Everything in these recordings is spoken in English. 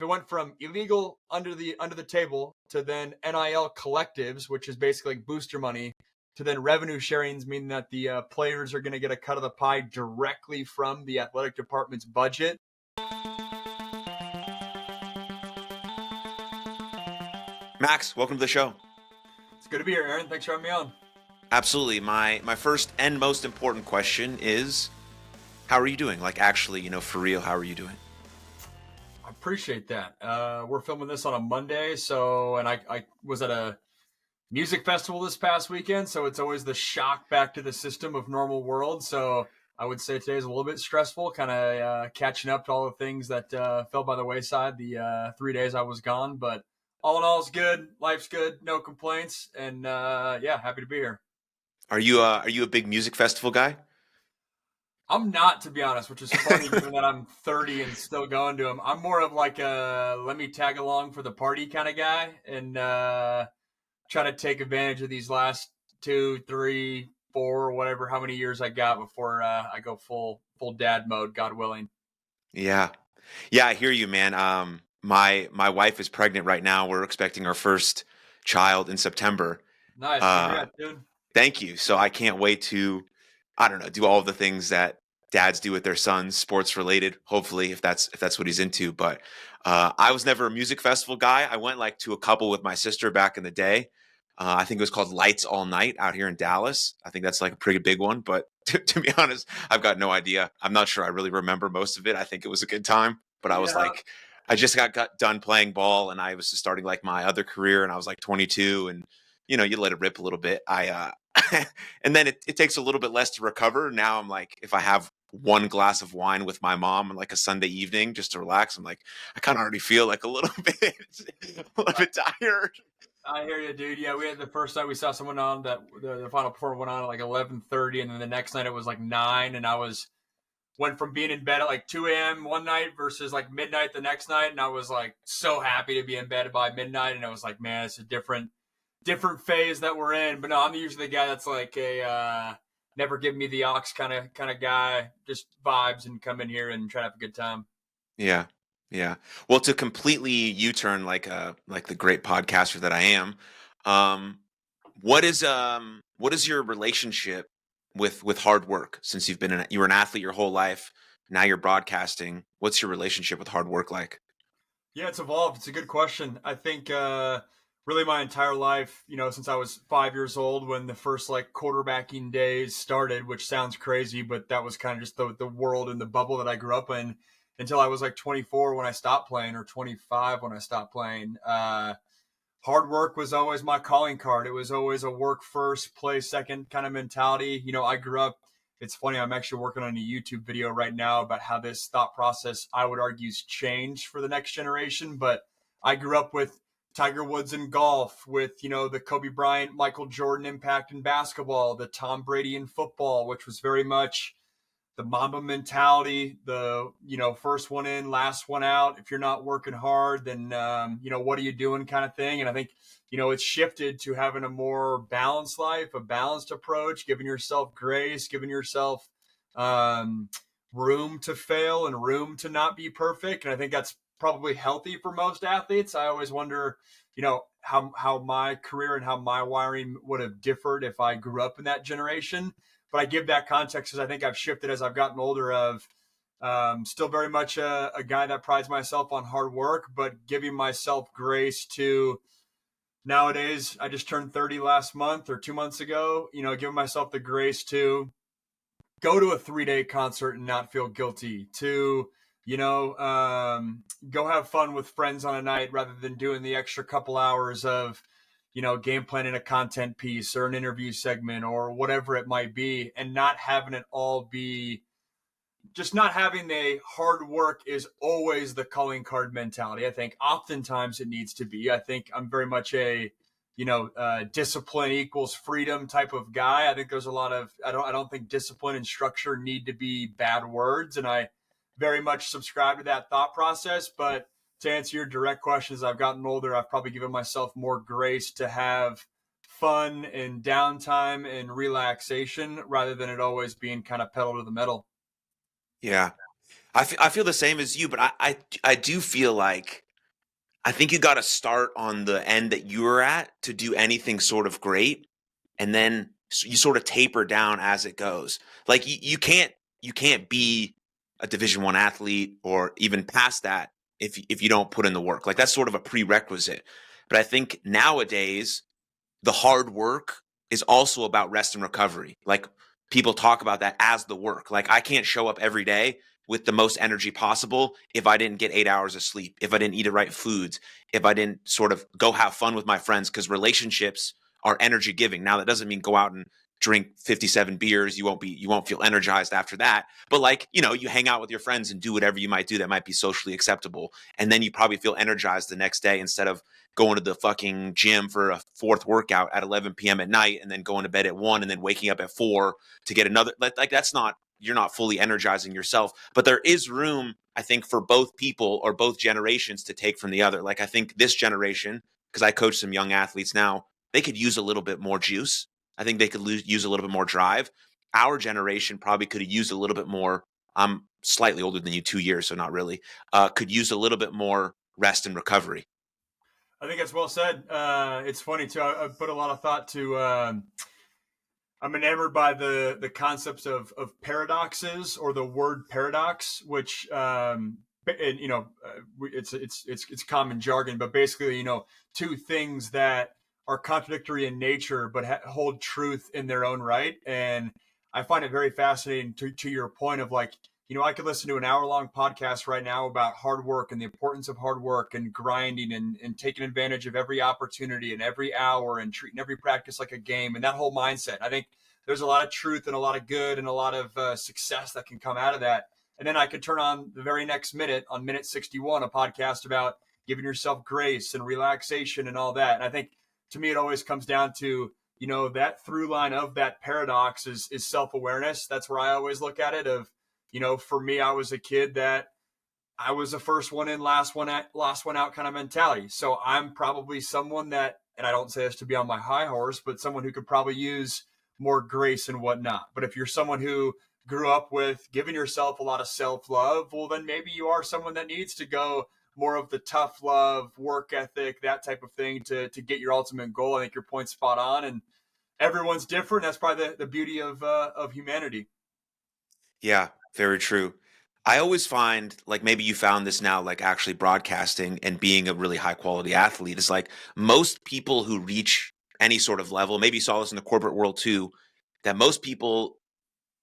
went from illegal under the table to then NIL collectives, which is basically like booster money, to then revenue sharings, meaning that the players are going to get a cut of the pie directly from the athletic department's budget. Max, welcome to the show. It's good to be here, Aaron. Thanks for having me on. Absolutely. My first and most important question is, how are you doing? Like, actually, for real, how are you doing? I appreciate that. We're filming this on a Monday, and I was at a music festival this past weekend, so it's always the shock back to the system of normal world. So I would say today's a little bit stressful, kind of catching up to all the things that fell by the wayside the 3 days I was gone. But all in all, it's good. Life's good. No complaints. And happy to be here. Are you a big music festival guy? I'm not, to be honest, which is funny given that I'm 30 and still going to them. I'm more of like a let me tag along for the party kind of guy and try to take advantage of these last 2, 3, 4, whatever, how many years I got before I go full dad mode, God willing. Yeah, I hear you, man. My wife is pregnant right now. We're expecting our first child in September. Nice, congrats, dude. Thank you. So I can't wait to, do all of the things that dads do with their sons, sports related, hopefully, if that's what he's into. But I was never a music festival guy. I went to a couple with my sister back in the day. I think it was called Lights All Night out here in Dallas. I think that's like a pretty big one. But to be honest, I've got no idea. I'm not sure I really remember most of it. I think it was a good time. But I was I just got done playing ball, and I was just starting like my other career, and I was like 22, and you let it rip a little bit. And then it takes a little bit less to recover. Now I'm like, if I have one glass of wine with my mom on like a Sunday evening just to relax, I'm like, I kind of already feel like a little bit tired. I hear you, dude. Yeah, we had the first night we saw someone on that the final performance went on at like 11:30, and then the next night it was like 9, and I went from being in bed at like 2 a.m. one night versus like midnight the next night, and I was like so happy to be in bed by midnight, and I was like, man, it's a different phase that we're in. But no, I'm usually the guy that's like a never give me the aux kind of guy, just vibes and come in here and try to have a good time. Yeah. Well, to completely U-turn like the great podcaster that I am, what is your relationship with hard work? Since you were an athlete your whole life, now you're broadcasting. What's your relationship with hard work like? Yeah, it's evolved. It's a good question. I think really my entire life, since I was 5 years old when the first like quarterbacking days started, which sounds crazy, but that was kind of just the world and the bubble that I grew up in until I was like 24 when I stopped playing, or 25 when I stopped playing. Hard work was always my calling card. It was always a work first, play second kind of mentality. I grew up, it's funny, I'm actually working on a YouTube video right now about how this thought process, I would argue, has changed for the next generation. But I grew up with Tiger Woods in golf, with, the Kobe Bryant, Michael Jordan impact in basketball, the Tom Brady in football, which was very much the Mamba mentality, the, first one in, last one out. If you're not working hard, then, what are you doing kind of thing. And I think, it's shifted to having a more balanced life, a balanced approach, giving yourself grace, giving yourself room to fail and room to not be perfect. And I think that's probably healthy for most athletes. I always wonder, how my career and how my wiring would have differed if I grew up in that generation. But I give that context because I think I've shifted as I've gotten older of still very much a guy that prides myself on hard work, but giving myself grace to nowadays. I just turned 30 last month or 2 months ago, giving myself the grace to go to a 3-day concert and not feel guilty, to, go have fun with friends on a night rather than doing the extra couple hours of, game planning a content piece or an interview segment or whatever it might be, and not having it all be just not having the hard work is always the calling card mentality. I think oftentimes it needs to be. I think I'm very much a, discipline equals freedom type of guy. I think there's a lot of, I don't think discipline and structure need to be bad words. And I very much subscribe to that thought process. But to answer your direct question, as I've gotten older, I've probably given myself more grace to have fun and downtime and relaxation rather than it always being kind of pedal to the metal. Yeah, I feel the same as you, but I do feel like I think you got to start on the end that you were at to do anything sort of great, and then you sort of taper down as it goes. Like you can't be a Division 1 athlete or even past that if you don't put in the work. Like that's sort of a prerequisite. But I think nowadays the hard work is also about rest and recovery. Like people talk about that as the work. Like I can't show up every day with the most energy possible if I didn't get 8 hours of sleep, if I didn't eat the right foods, if I didn't sort of go have fun with my friends, because relationships are energy giving. Now that doesn't mean go out and drink 57 beers. You won't feel energized after that. But like, you hang out with your friends and do whatever you might do that might be socially acceptable. And then you probably feel energized the next day instead of going to the fucking gym for a fourth workout at 11 p.m. at night and then going to bed at 1 and then waking up at 4 to get another. Like that's not, you're not fully energizing yourself. But there is room, I think, for both people or both generations to take from the other. Like I think this generation, because I coach some young athletes now, they could use a little bit more juice. I think they could use a little bit more drive. Our generation probably could have used a little bit more. I'm slightly older than you, 2 years, so not really. Could use a little bit more rest and recovery. I think that's well said. It's funny too. I put a lot of thought to. I'm enamored by the concepts of paradoxes, or the word paradox, which and it's common jargon, but basically two things that are contradictory in nature but hold truth in their own right. And I find it very fascinating to your point of like, I could listen to an hour-long podcast right now about hard work and the importance of hard work and grinding and taking advantage of every opportunity and every hour and treating every practice like a game, and that whole mindset. I think there's a lot of truth and a lot of good and a lot of success that can come out of that. And then I could turn on the very next minute, on minute 61, a podcast about giving yourself grace and relaxation and all that. And I think to me, it always comes down to, that through line of that paradox is self-awareness. That's where I always look at it of, for me, I was a kid that I was the first one in, last one out kind of mentality. So I'm probably someone that, and I don't say this to be on my high horse, but someone who could probably use more grace and whatnot. But if you're someone who grew up with giving yourself a lot of self-love, well, then maybe you are someone that needs to go more of the tough love, work ethic, that type of thing to get your ultimate goal. I think your point's spot on, and everyone's different. That's probably the beauty of humanity. Yeah, very true. I always find, like, maybe you found this now, like actually broadcasting and being a really high quality athlete is like most people who reach any sort of level, maybe you saw this in the corporate world too, that most people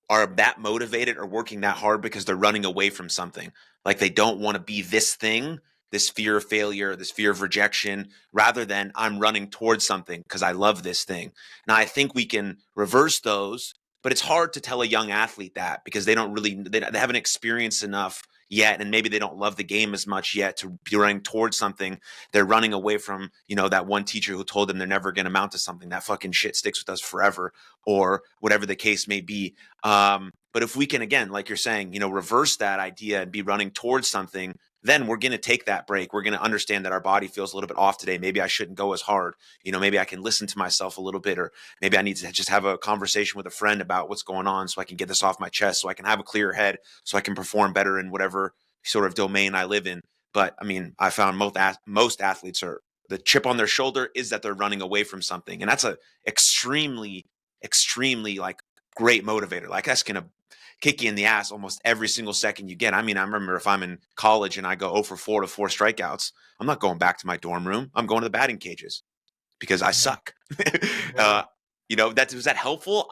are that motivated or working that hard because they're running away from something. Like they don't want to be this thing, this fear of failure, this fear of rejection, rather than I'm running towards something because I love this thing. Now, I think we can reverse those, but it's hard to tell a young athlete that because they haven't experienced enough yet, and maybe they don't love the game as much yet to be running towards something. They're running away from, that one teacher who told them they're never going to amount to something. That fucking shit sticks with us forever, or whatever the case may be. But if we can, again, like you're saying, reverse that idea and be running towards something, then we're going to take that break. We're going to understand that our body feels a little bit off today. Maybe I shouldn't go as hard. Maybe I can listen to myself a little bit, or maybe I need to just have a conversation with a friend about what's going on so I can get this off my chest, so I can have a clear head, so I can perform better in whatever sort of domain I live in. But I mean, I found most athletes are, the chip on their shoulder is that they're running away from something. And that's a extremely, extremely like great motivator. Like that's going to kick you in the ass almost every single second you get. I mean, I remember if I'm in college and I go 0 for 4 to 4 strikeouts, I'm not going back to my dorm room. I'm going to the batting cages because I suck. Yeah. Was that helpful?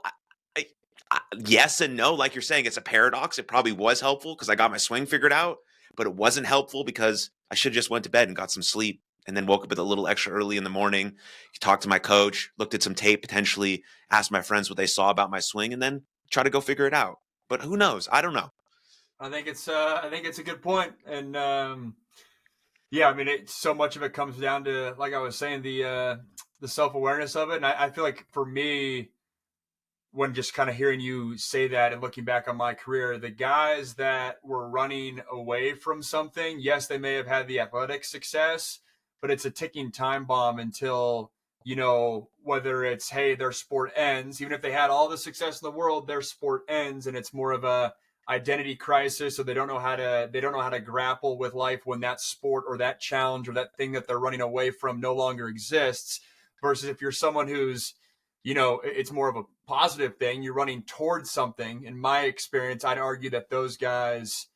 Yes and no. Like you're saying, it's a paradox. It probably was helpful because I got my swing figured out, but it wasn't helpful because I should have just went to bed and got some sleep and then woke up a little extra early in the morning, talked to my coach, looked at some tape, potentially asked my friends what they saw about my swing, and then try to go figure it out. But who knows? I don't know. I think it's a good point. And yeah, I mean, so much of it comes down to, like I was saying, the self-awareness of it. And I feel like for me, when just kind of hearing you say that and looking back on my career, the guys that were running away from something, yes, they may have had the athletic success, but it's a ticking time bomb until, whether it's, hey, their sport ends, even if they had all the success in the world, their sport ends. And it's more of a, identity crisis, or they don't know how to grapple with life when that sport or that challenge or that thing that they're running away from no longer exists. Versus if you're someone who's, it's more of a positive thing, you're running towards something. In my experience, I'd argue that those guys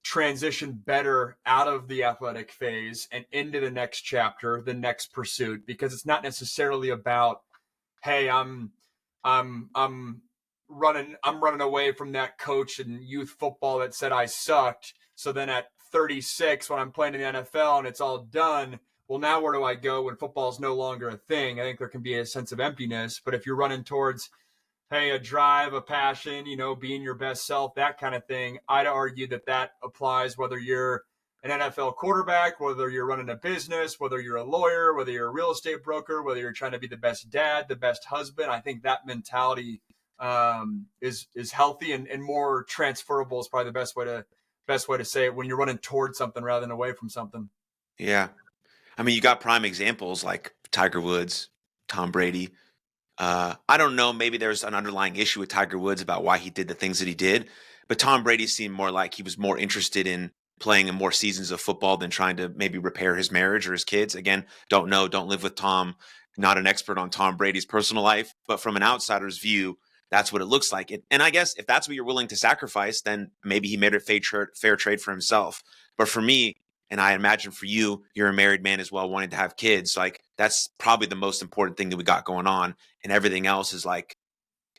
transition better out of the athletic phase and into the next chapter, the next pursuit, because it's not necessarily about, hey, I'm running away from that coach in youth football that said I sucked. So then at 36, when I'm playing in the NFL and it's all done, well, now where do I go when football is no longer a thing? I think there can be a sense of emptiness. But if you're running towards, hey, a drive, a passion, being your best self, that kind of thing, I'd argue that applies whether you're an NFL quarterback, whether you're running a business, whether you're a lawyer, whether you're a real estate broker, whether you're trying to be the best dad, the best husband. I think that mentality is healthy and more transferable is probably the best way to say it, when you're running towards something rather than away from something. Yeah. I mean, you got prime examples like Tiger Woods, Tom Brady. I don't know, maybe there's an underlying issue with Tiger Woods about why he did the things that he did, but Tom Brady seemed more like he was more interested in playing in more seasons of football than trying to maybe repair his marriage or his kids. Again, don't know, don't live with Tom, not an expert on Tom Brady's personal life, but from an outsider's view, that's what it looks like. And I guess if that's what you're willing to sacrifice, then maybe he made a fair trade for himself. But for me, and I imagine for you, you're a married man as well, wanting to have kids. Like that's probably the most important thing that we got going on, and everything else is like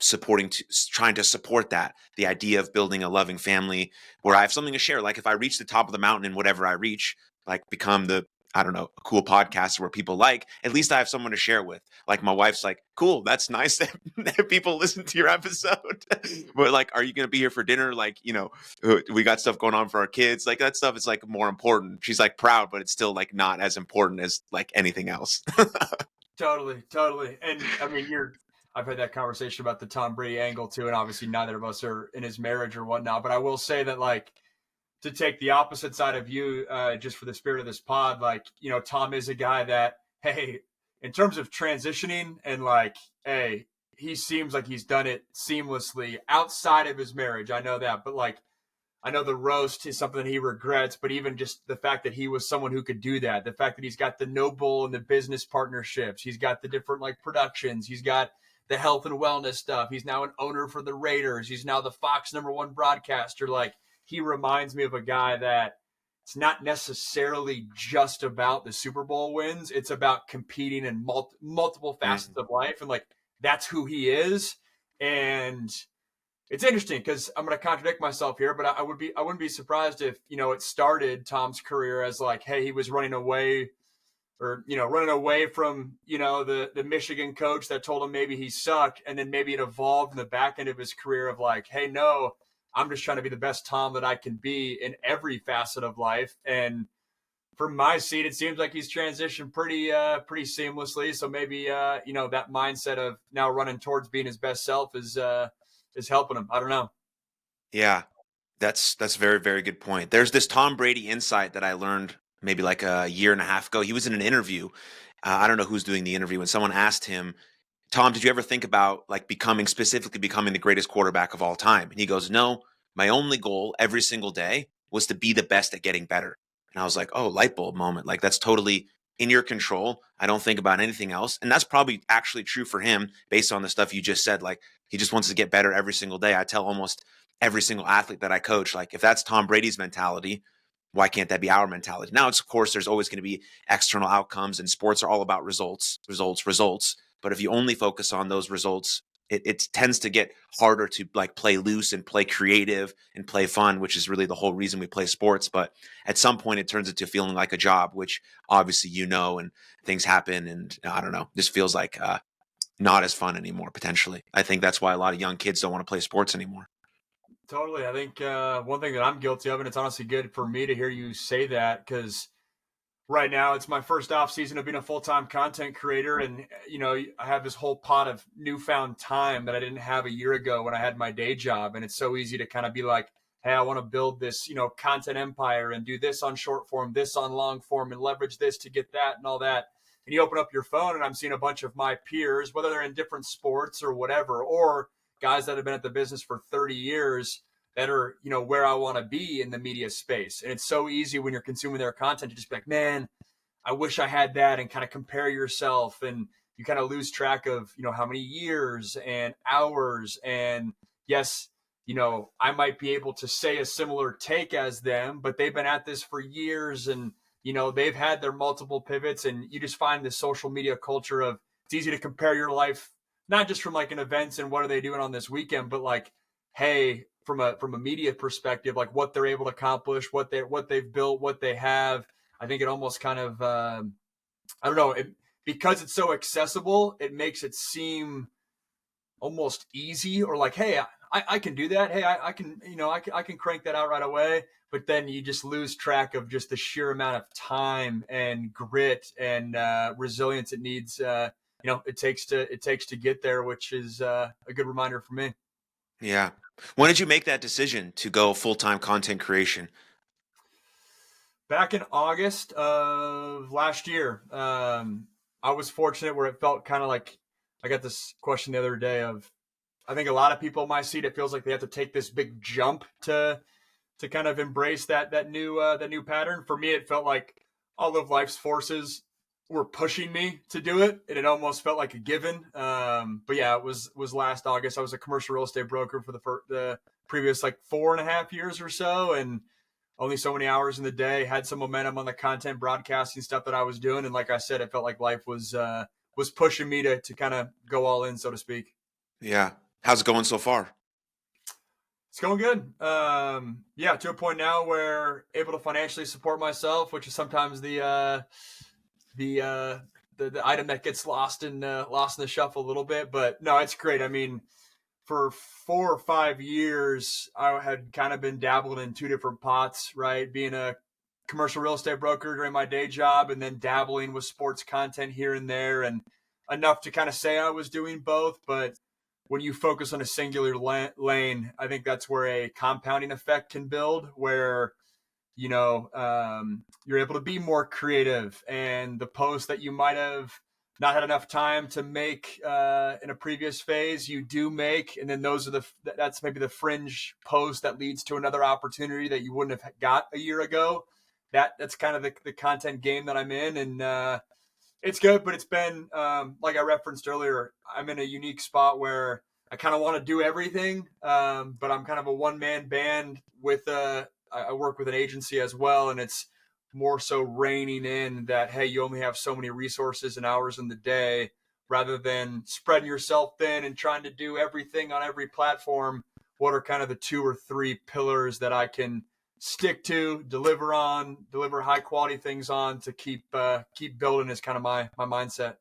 trying to support that. The idea of building a loving family where I have something to share. Like if I reach the top of the mountain and whatever I reach, like become I don't know, a cool podcaster where people like, at least I have someone to share with. Like my wife's like, cool, that's nice that people listen to your episode. But like, are you going to be here for dinner? Like, we got stuff going on for our kids. Like that stuff is like more important. She's like proud, but it's still like not as important as like anything else. Totally. And I mean, I've had that conversation about the Tom Brady angle too, and obviously neither of us are in his marriage or whatnot. But I will say that, like, to take the opposite side of you, just for the spirit of this pod, like, Tom is a guy that, hey, in terms of transitioning and like, hey, he seems like he's done it seamlessly outside of his marriage. I know that, but like, I know the roast is something that he regrets, but even just the fact that he was someone who could do that, the fact that he's got the Noble and the business partnerships, he's got the different like productions, he's got the health and wellness stuff. He's now an owner for the Raiders. He's now the Fox #1 broadcaster. Like, he reminds me of a guy that it's not necessarily just about the Super Bowl wins. It's about competing in multiple facets of life. And like, that's who he is. And it's interesting because I'm going to contradict myself here, but I wouldn't be surprised if, it started Tom's career as like, hey, he was running away from, the Michigan coach that told him maybe he sucked. And then maybe it evolved in the back end of his career of like, hey, no, I'm just trying to be the best Tom that I can be in every facet of life. And from my seat, it seems like he's transitioned pretty seamlessly. So maybe, that mindset of now running towards being his best self is helping him. I don't know. Yeah, that's a very, very good point. There's this Tom Brady insight that I learned maybe like a year and a half ago. He was in an interview. I don't know who's doing the interview, and someone asked him, Tom, did you ever think about like specifically becoming the greatest quarterback of all time? And he goes, no, my only goal every single day was to be the best at getting better. And I was like, oh, light bulb moment. Like that's totally in your control. I don't think about anything else. And that's probably actually true for him based on the stuff you just said. Like he just wants to get better every single day. I tell almost every single athlete that I coach, like if that's Tom Brady's mentality, why can't that be our mentality? Now, it's of course, there's always going to be external outcomes, and sports are all about results. But if you only focus on those results, it tends to get harder to like play loose and play creative and play fun, which is really the whole reason we play sports. But at some point, it turns into feeling like a job, which obviously and things happen, and I don't know, just feels like not as fun anymore. Potentially, I think that's why a lot of young kids don't want to play sports anymore. Totally. I think one thing that I'm guilty of, and it's honestly good for me to hear you say that, because right now it's my first off season of being a full-time content creator. And, I have this whole pot of newfound time that I didn't have a year ago when I had my day job. And it's so easy to kind of be like, hey, I want to build this, content empire and do this on short form, this on long form, and leverage this to get that and all that. And you open up your phone and I'm seeing a bunch of my peers, whether they're in different sports or whatever, or guys that have been at the business for 30 years that are, where I want to be in the media space. And it's so easy when you're consuming their content to just be like, man, I wish I had that, and kind of compare yourself, and you kind of lose track of, how many years and hours. And yes, I might be able to say a similar take as them, but they've been at this for years, and, they've had their multiple pivots. And you just find this social media culture of, it's easy to compare your life, not just from like an events and what are they doing on this weekend, but like, hey, from a media perspective, like what they're able to accomplish, what they've built, what they have. I think it almost kind of, I don't know, because it's so accessible, it makes it seem almost easy, or like, hey, I can do that. Hey, I can, I can crank that out right away. But then you just lose track of just the sheer amount of time and grit and resilience it needs. It takes to get there, which is a good reminder for me. Yeah. When did you make that decision to go full-time content creation? Back in August of last year, I was fortunate where it felt kind of like, I got this question the other day of, I think a lot of people in my seat, it feels like they have to take this big jump to kind of embrace that new pattern. For me, it felt like all of life's forces were pushing me to do it, and it almost felt like a given. But yeah, it was last August. I was a commercial real estate broker for the previous like 4.5 years or so, and only so many hours in the day. Had some momentum on the content broadcasting stuff that I was doing, and like I said, it felt like life was pushing me to kind of go all in, so to speak. Yeah. How's it going so far? It's going good. Yeah, to a point now where able to financially support myself, which is sometimes the the item that gets lost in the shuffle a little bit. But no, it's great. I mean, for 4 or 5 years, I had kind of been dabbling in two different pots, right? Being a commercial real estate broker during my day job, and then dabbling with sports content here and there, and enough to kind of say I was doing both. But when you focus on a singular lane, I think that's where a compounding effect can build, where you're able to be more creative, and the posts that you might have not had enough time to make in a previous phase, you do make, and then that's maybe the fringe post that leads to another opportunity that you wouldn't have got a year ago. That's kind of the content game that I'm in, and it's good. But it's been, like I referenced earlier, I'm in a unique spot where I kind of want to do everything, but I'm kind of a one-man band I work with an agency as well, and it's more so reining in that, hey, you only have so many resources and hours in the day, rather than spreading yourself thin and trying to do everything on every platform. What are kind of the 2 or 3 pillars that I can stick to, deliver high quality things on, to keep building, is kind of my mindset.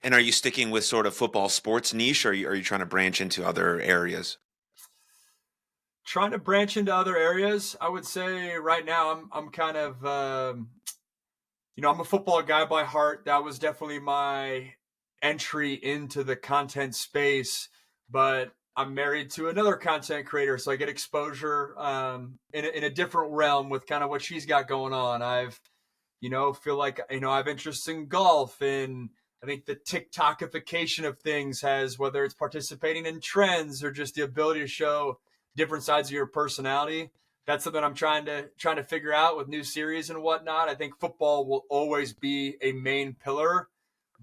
And are you sticking with sort of football sports niche, or are you trying to branch into other areas? Trying to branch into other areas. I would say right now I'm kind of I'm a football guy by heart. That was definitely my entry into the content space, but I'm married to another content creator, so I get exposure in a different realm with kind of what she's got going on. Feel like, I have interests in golf, and I think the TikTokification of things has, whether it's participating in trends or just the ability to show different sides of your personality. That's something I'm trying to figure out with new series and whatnot. I think football will always be a main pillar,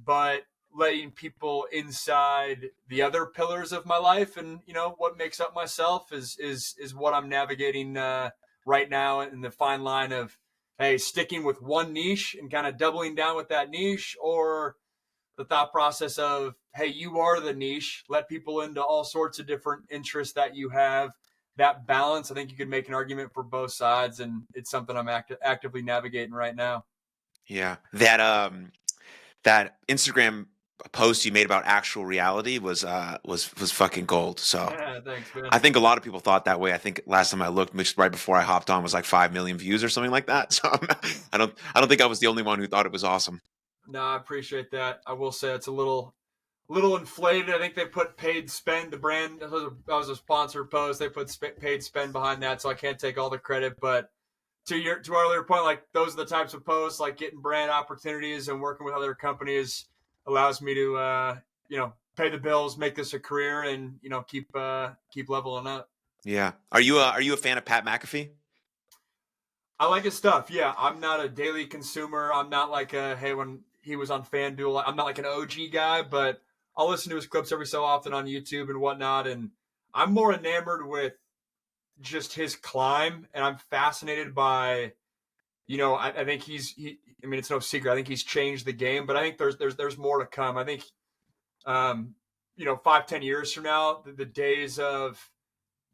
but letting people inside the other pillars of my life, and what makes up myself, is what I'm navigating right now, in the fine line of, hey, sticking with one niche and kind of doubling down with that niche, or the thought process of, hey, you are the niche, let people into all sorts of different interests that you have. That balance, I think you could make an argument for both sides, and it's something I'm actively navigating right now. Yeah. That Instagram post you made about actual reality was fucking gold. So Yeah, thanks, man. I think a lot of people thought that way. I think last time I looked, which right before I hopped on, was like 5 million views or something like that. So I don't think I was the only one who thought it was awesome. No, I appreciate that. I will say it's a little inflated. I think they put paid spend. The brand, that was a sponsored post. They put paid spend behind that, so I can't take all the credit. But to our earlier point, like, those are the types of posts, like getting brand opportunities and working with other companies allows me to pay the bills, make this a career, and keep leveling up. Yeah. Are you a fan of Pat McAfee? I like his stuff. Yeah, I'm not a daily consumer. I'm not like hey, when he was on FanDuel, I'm not like an OG guy, but I'll listen to his clips every so often on YouTube and whatnot. And I'm more enamored with just his climb, and I'm fascinated by, I think I mean, it's no secret. I think he's changed the game, but I think there's more to come. I think, um, 5-10 years from now, the days of,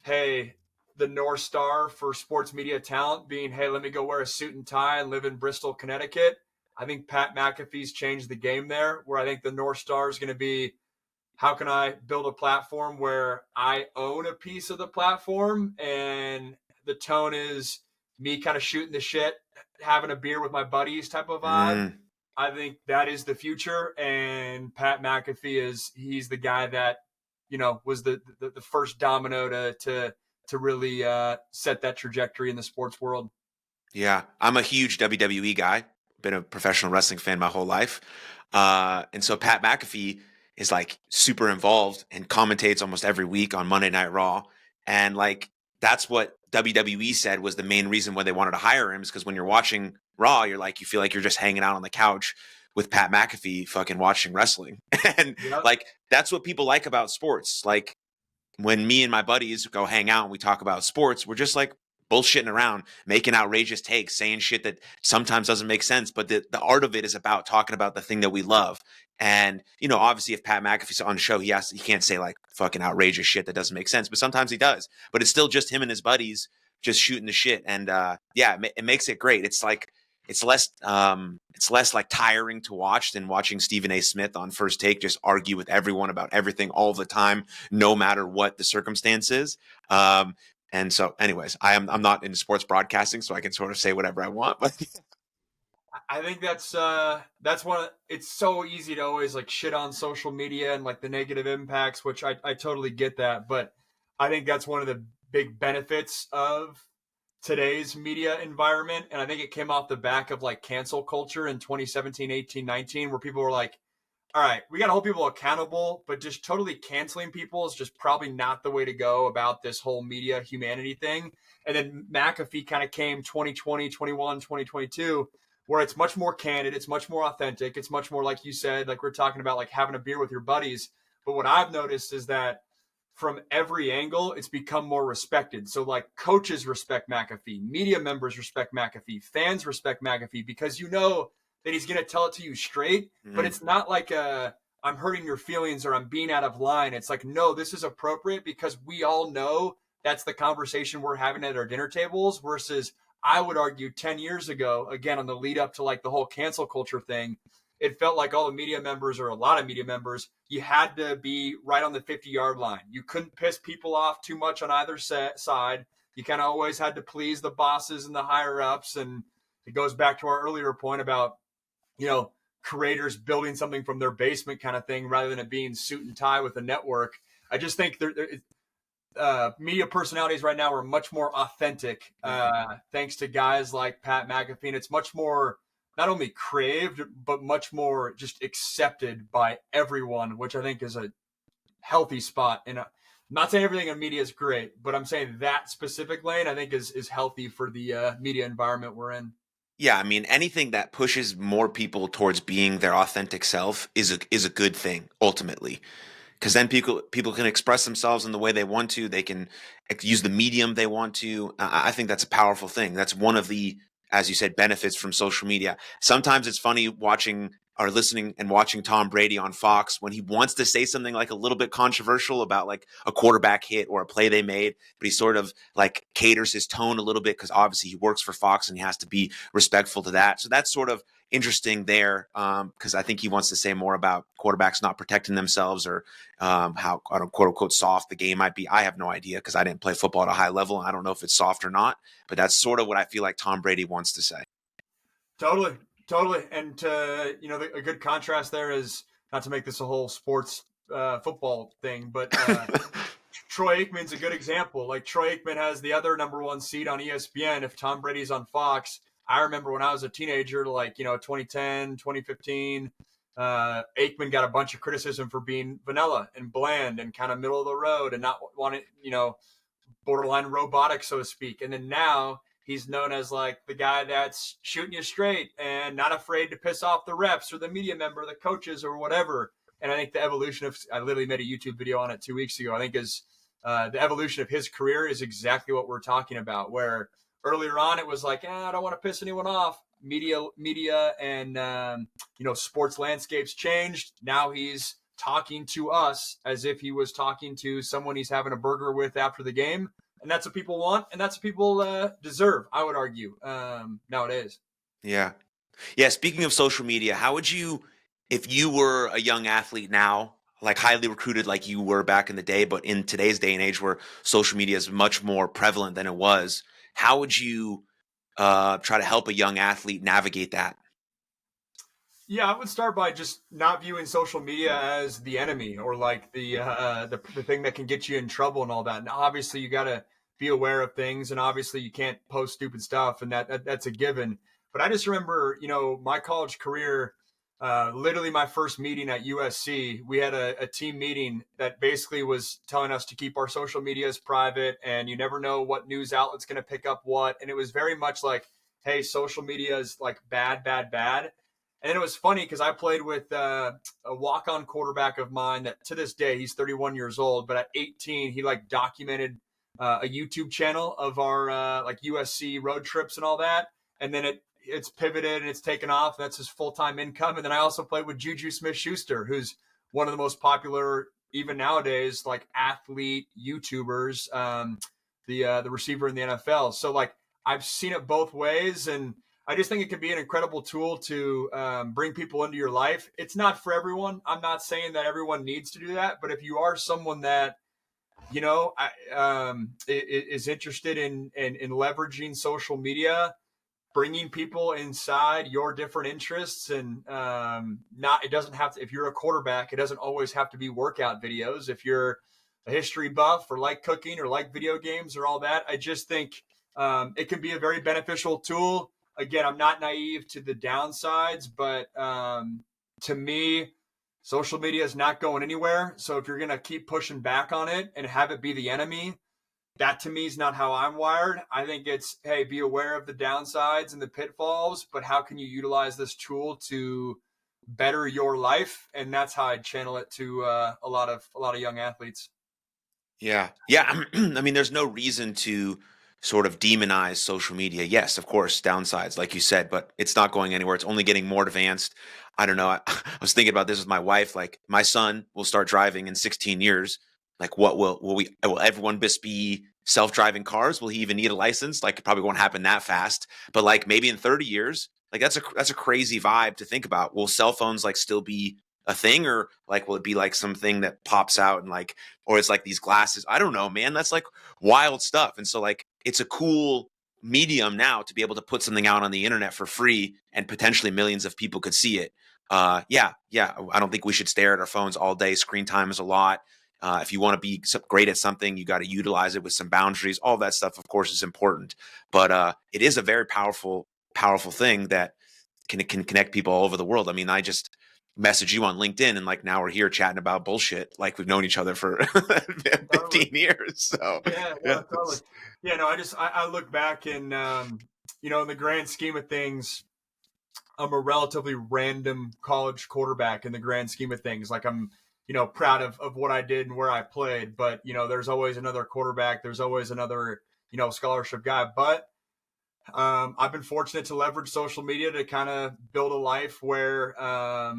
hey, the North Star for sports media talent being, hey, let me go wear a suit and tie and live in Bristol, Connecticut. I think Pat McAfee's changed the game there, where I think the North Star is going to be, how can I build a platform where I own a piece of the platform, and the tone is me kind of shooting the shit, having a beer with my buddies type of vibe. Mm, I think that is the future, and Pat McAfee he's the guy that, was the first domino to really set that trajectory in the sports world. yeah. I'm a huge WWE guy. Been a professional wrestling fan my whole life. And so Pat McAfee is like super involved and commentates almost every week on Monday Night Raw. And like that's what WWE said was the main reason why they wanted to hire him, is because when you're watching Raw, you're like, you feel like you're just hanging out on the couch with Pat McAfee fucking watching wrestling. And Yep. like that's what people like about sports. Like when me and my buddies go hang out and we talk about sports, we're just like bullshitting around, making outrageous takes, saying shit that sometimes doesn't make sense. But the art of it is about talking about the thing that we love. And, obviously if Pat McAfee's on the show, he can't say like fucking outrageous shit that doesn't make sense, but sometimes he does. But it's still just him and his buddies just shooting the shit. And yeah, it makes it great. It's less like tiring to watch than watching Stephen A. Smith on First Take just argue with everyone about everything all the time, no matter what the circumstance is. And so, anyways, I'm not into sports broadcasting, so I can sort of say whatever I want. But I think that's one. It's so easy to always like shit on social media and like the negative impacts, which I totally get that. But I think that's one of the big benefits of today's media environment. And I think it came off the back of like cancel culture in 2017, 18, 19, where people were like, all right, we got to hold people accountable, but just totally canceling people is just probably not the way to go about this whole media humanity thing. And then McAfee kind of came 2020, 21, 2022, where it's much more candid, it's much more authentic, it's much more like you said, like we're talking about like having a beer with your buddies. But what I've noticed is that from every angle, it's become more respected. So like coaches respect McAfee, media members respect McAfee, fans respect McAfee, because that he's going to tell it to you straight, but mm, it's not like I'm hurting your feelings or I'm being out of line. It's like, no, this is appropriate because we all know that's the conversation we're having at our dinner tables, versus I would argue 10 years ago, again, on the lead up to like the whole cancel culture thing, it felt like all the media members, or a lot of media members, you had to be right on the 50-yard line. You couldn't piss people off too much on either side. You kind of always had to please the bosses and the higher ups. And it goes back to our earlier point about, creators building something from their basement kind of thing, rather than it being suit and tie with a network. I just think media personalities right now are much more authentic, mhm. thanks to guys like Pat McAfee. And it's much more not only craved, but much more just accepted by everyone, which I think is a healthy spot. And I'm not saying everything in media is great, but I'm saying that specific lane I think is healthy for the media environment we're in. Yeah, I mean, anything that pushes more people towards being their authentic self is a good thing ultimately, because then people can express themselves in the way they want to. They can use the medium they want to. I think that's a powerful thing. That's one of the, as you said, benefits from social media. Sometimes it's funny watching or listening and watching Tom Brady on Fox when he wants to say something like a little bit controversial about like a quarterback hit or a play they made, but he sort of like caters his tone a little bit because obviously he works for Fox and he has to be respectful to that. So that's sort of interesting there, because I think he wants to say more about quarterbacks not protecting themselves, or how, I don't, quote unquote, soft the game might be. I have no idea because I didn't play football at a high level. And I don't know if it's soft or not, but that's sort of what I feel like Tom Brady wants to say. Totally, totally. And a good contrast there is, not to make this a whole sports football thing, but Troy Aikman's a good example. Like Troy Aikman has the other number one seat on ESPN. If Tom Brady's on Fox, I remember when I was a teenager, like 2010, 2015, Aikman got a bunch of criticism for being vanilla and bland and kind of middle of the road and not wanting, borderline robotic, so to speak. And then now he's known as like the guy that's shooting you straight and not afraid to piss off the refs or the media member, the coaches or whatever. And I think the evolution of, I literally made a YouTube video on it 2 weeks ago. I think is the evolution of his career is exactly what we're talking about, where earlier on it was like, I don't want to piss anyone off. Media and, sports landscapes changed. Now he's talking to us as if he was talking to someone he's having a burger with after the game. And that's what people want. And that's what people deserve, I would argue, nowadays. Yeah. Yeah. Speaking of social media, how would you, if you were a young athlete now, like highly recruited like you were back in the day, but in today's day and age where social media is much more prevalent than it was, how would you try to help a young athlete navigate that? Yeah, I would start by just not viewing social media as the enemy or like the thing that can get you in trouble and all that. And obviously, you got to be aware of things, and obviously, you can't post stupid stuff, and that's a given. But I just remember, my college career. Literally, my first meeting at USC, we had a team meeting that basically was telling us to keep our social medias private, and you never know what news outlet's going to pick up what. And it was very much like, hey, social media is like bad, bad, bad. And then it was funny because I played with a walk-on quarterback of mine that to this day, he's 31 years old, but at 18, he like documented a YouTube channel of our like USC road trips and all that. And then it's pivoted and it's taken off. That's his full-time income. And then I also played with Juju Smith-Schuster, who's one of the most popular, even nowadays, like athlete YouTubers, the receiver in the NFL. So like I've seen it both ways, and I just think it can be an incredible tool to bring people into your life. It's not for everyone. I'm not saying that everyone needs to do that, but if you are someone that is interested in leveraging social media, bringing people inside your different interests, and it doesn't have to. If you're a quarterback, it doesn't always have to be workout videos. If you're a history buff or like cooking or like video games or all that, I just think it can be a very beneficial tool. Again, I'm not naive to the downsides, but to me, social media is not going anywhere. So if you're going to keep pushing back on it and have it be the enemy, that to me is not how I'm wired. I think it's, hey, be aware of the downsides and the pitfalls, but how can you utilize this tool to better your life? And that's how I channel it to a lot of young athletes. Yeah. Yeah. I mean, there's no reason to sort of demonize social media. Yes, of course, downsides, like you said, but it's not going anywhere. It's only getting more advanced. I don't know. I was thinking about this with my wife. Like, my son will start driving in 16 years. Like, what will everyone just be self-driving cars? Will he even need a license? Like, it probably won't happen that fast. But like maybe in 30 years, like that's a crazy vibe to think about. Will cell phones like still be a thing, or like will it be like something that pops out and like, or it's like these glasses? I don't know, man. That's like wild stuff. And so like it's a cool medium now to be able to put something out on the internet for free and potentially millions of people could see it. Yeah. I don't think we should stare at our phones all day. Screen time is a lot. If you want to be great at something, you got to utilize it with some boundaries. All that stuff, of course, is important. But it is a very powerful thing that can connect people all over the world. I mean, I just message you on LinkedIn, and like now we're here chatting about bullshit like we've known each other for 15 Totally. years. So Yeah, totally. Yeah, no, I look back and in the grand scheme of things, I'm a relatively random college quarterback in the grand scheme of things. Like I'm, proud of what I did and where I played, but there's always another quarterback. There's always another, scholarship guy. But I've been fortunate to leverage social media to kind of build a life where, I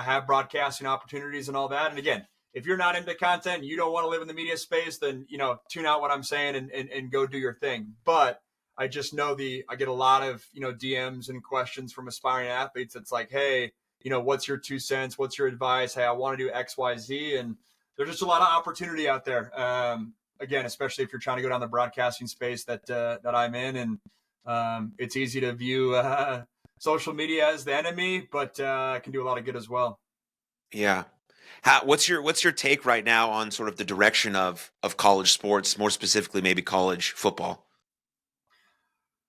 have broadcasting opportunities and all that. And again, if you're not into content and you don't want to live in the media space, then, tune out what I'm saying and go do your thing. But I just know I get a lot of, DMs and questions from aspiring athletes. It's like, hey, what's your 2 cents? What's your advice? Hey, I want to do X, Y, Z. And there's just a lot of opportunity out there. Again, especially if you're trying to go down the broadcasting space that I'm in. And it's easy to view social media as the enemy, but it can do a lot of good as well. Yeah. What's your take right now on sort of the direction of college sports, more specifically maybe college football?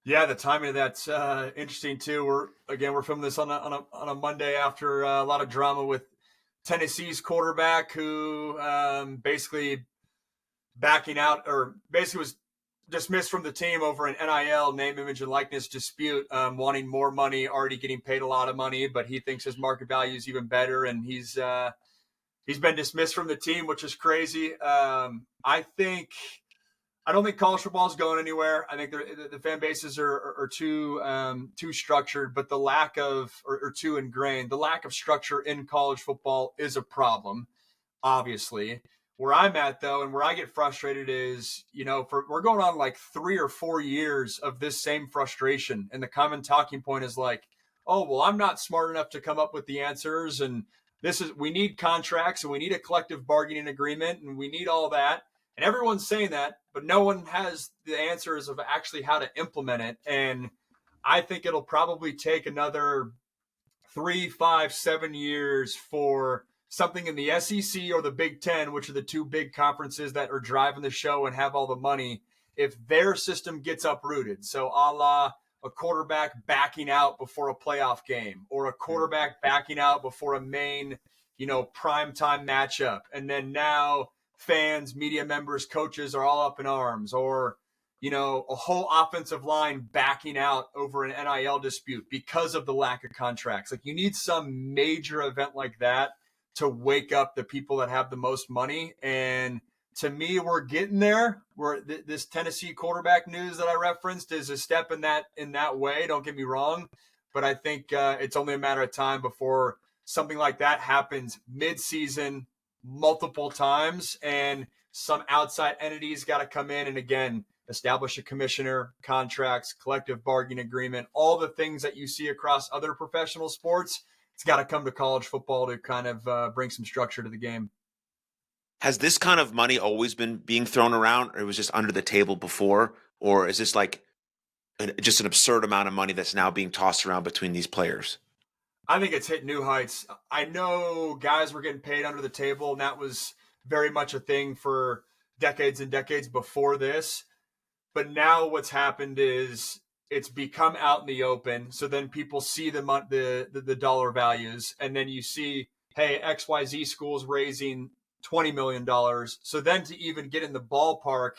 Yeah, the timing of that's interesting too. We're filming this on a Monday after a lot of drama with Tennessee's quarterback who basically backing out, or basically was dismissed from the team over an NIL, name, image, and likeness dispute, wanting more money, already getting paid a lot of money, but he thinks his market value is even better, and he's been dismissed from the team, which is crazy. I don't think college football is going anywhere. I think the fan bases are too structured, but the lack of or too ingrained. The lack of structure in college football is a problem, obviously. Where I'm at though, and where I get frustrated is, we're going on like 3 or 4 years of this same frustration, and the common talking point is like, oh well, I'm not smart enough to come up with the answers, and we need contracts, and we need a collective bargaining agreement, and we need all that. And everyone's saying that, but no one has the answers of actually how to implement it. And I think it'll probably take another 3, 5, 7 years for something in the SEC or the Big Ten, which are the two big conferences that are driving the show and have all the money, if their system gets uprooted. So a la a quarterback backing out before a playoff game, or a quarterback backing out before a main, primetime matchup. And then now fans, media members, coaches are all up in arms, or a whole offensive line backing out over an NIL dispute because of the lack of contracts. Like, you need some major event like that to wake up the people that have the most money. And to me, we're getting there. This Tennessee quarterback news that I referenced is a step in that way. Don't get me wrong, but I think it's only a matter of time before something like that happens mid-season multiple times, and some outside entities got to come in and again establish a commissioner, contracts, collective bargaining agreement, all the things that you see across other professional sports. It's got to come to college football to kind of bring some structure to the game. Has this kind of money always been being thrown around, or it was just under the table before? Or is this like just an absurd amount of money that's now being tossed around between these players? I think it's hit new heights. I know guys were getting paid under the table, and that was very much a thing for decades and decades before this. But now what's happened is it's become out in the open. So then people see the dollar values, and then you see, hey, XYZ school's raising $20 million. So then to even get in the ballpark,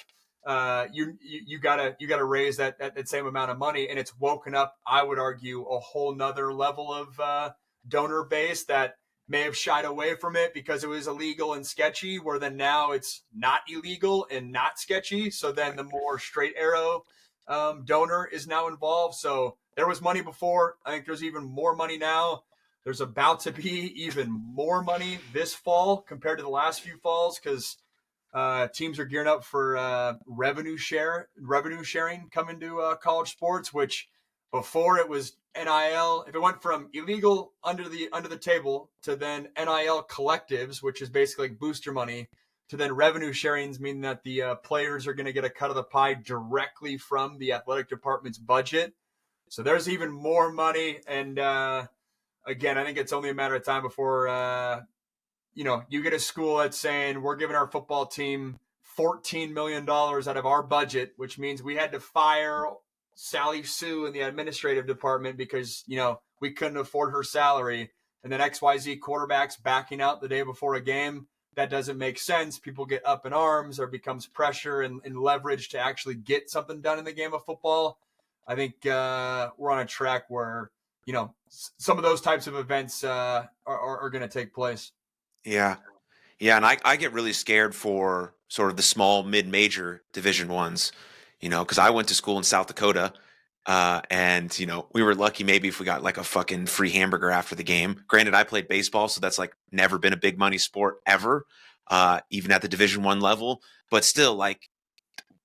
you gotta raise that same amount of money, and it's woken up, I would argue, a whole nother level of donor base that may have shied away from it because it was illegal and sketchy, where then now it's not illegal and not sketchy. So then the more straight arrow donor is now involved. So there was money before. I think there's even more money now. There's about to be even more money this fall compared to the last few falls, because teams are gearing up for revenue sharing coming to college sports, which before it was NIL. If it went from illegal under the table to then NIL collectives, which is basically like booster money, to then revenue sharings, meaning that the players are going to get a cut of the pie directly from the athletic department's budget. So there's even more money. And again, I think it's only a matter of time before you get a school that's saying we're giving our football team $14 million out of our budget, which means we had to fire Sally Sue in the administrative department because, we couldn't afford her salary. And then XYZ quarterbacks backing out the day before a game. That doesn't make sense. People get up in arms. There becomes pressure and leverage to actually get something done in the game of football. I think we're on a track where, some of those types of events are going to take place. Yeah. Yeah. And I get really scared for sort of the small mid-major division ones, because I went to school in South Dakota. And we were lucky maybe if we got like a fucking free hamburger after the game. Granted, I played baseball, so that's like never been a big money sport ever, even at the Division I level. But still, like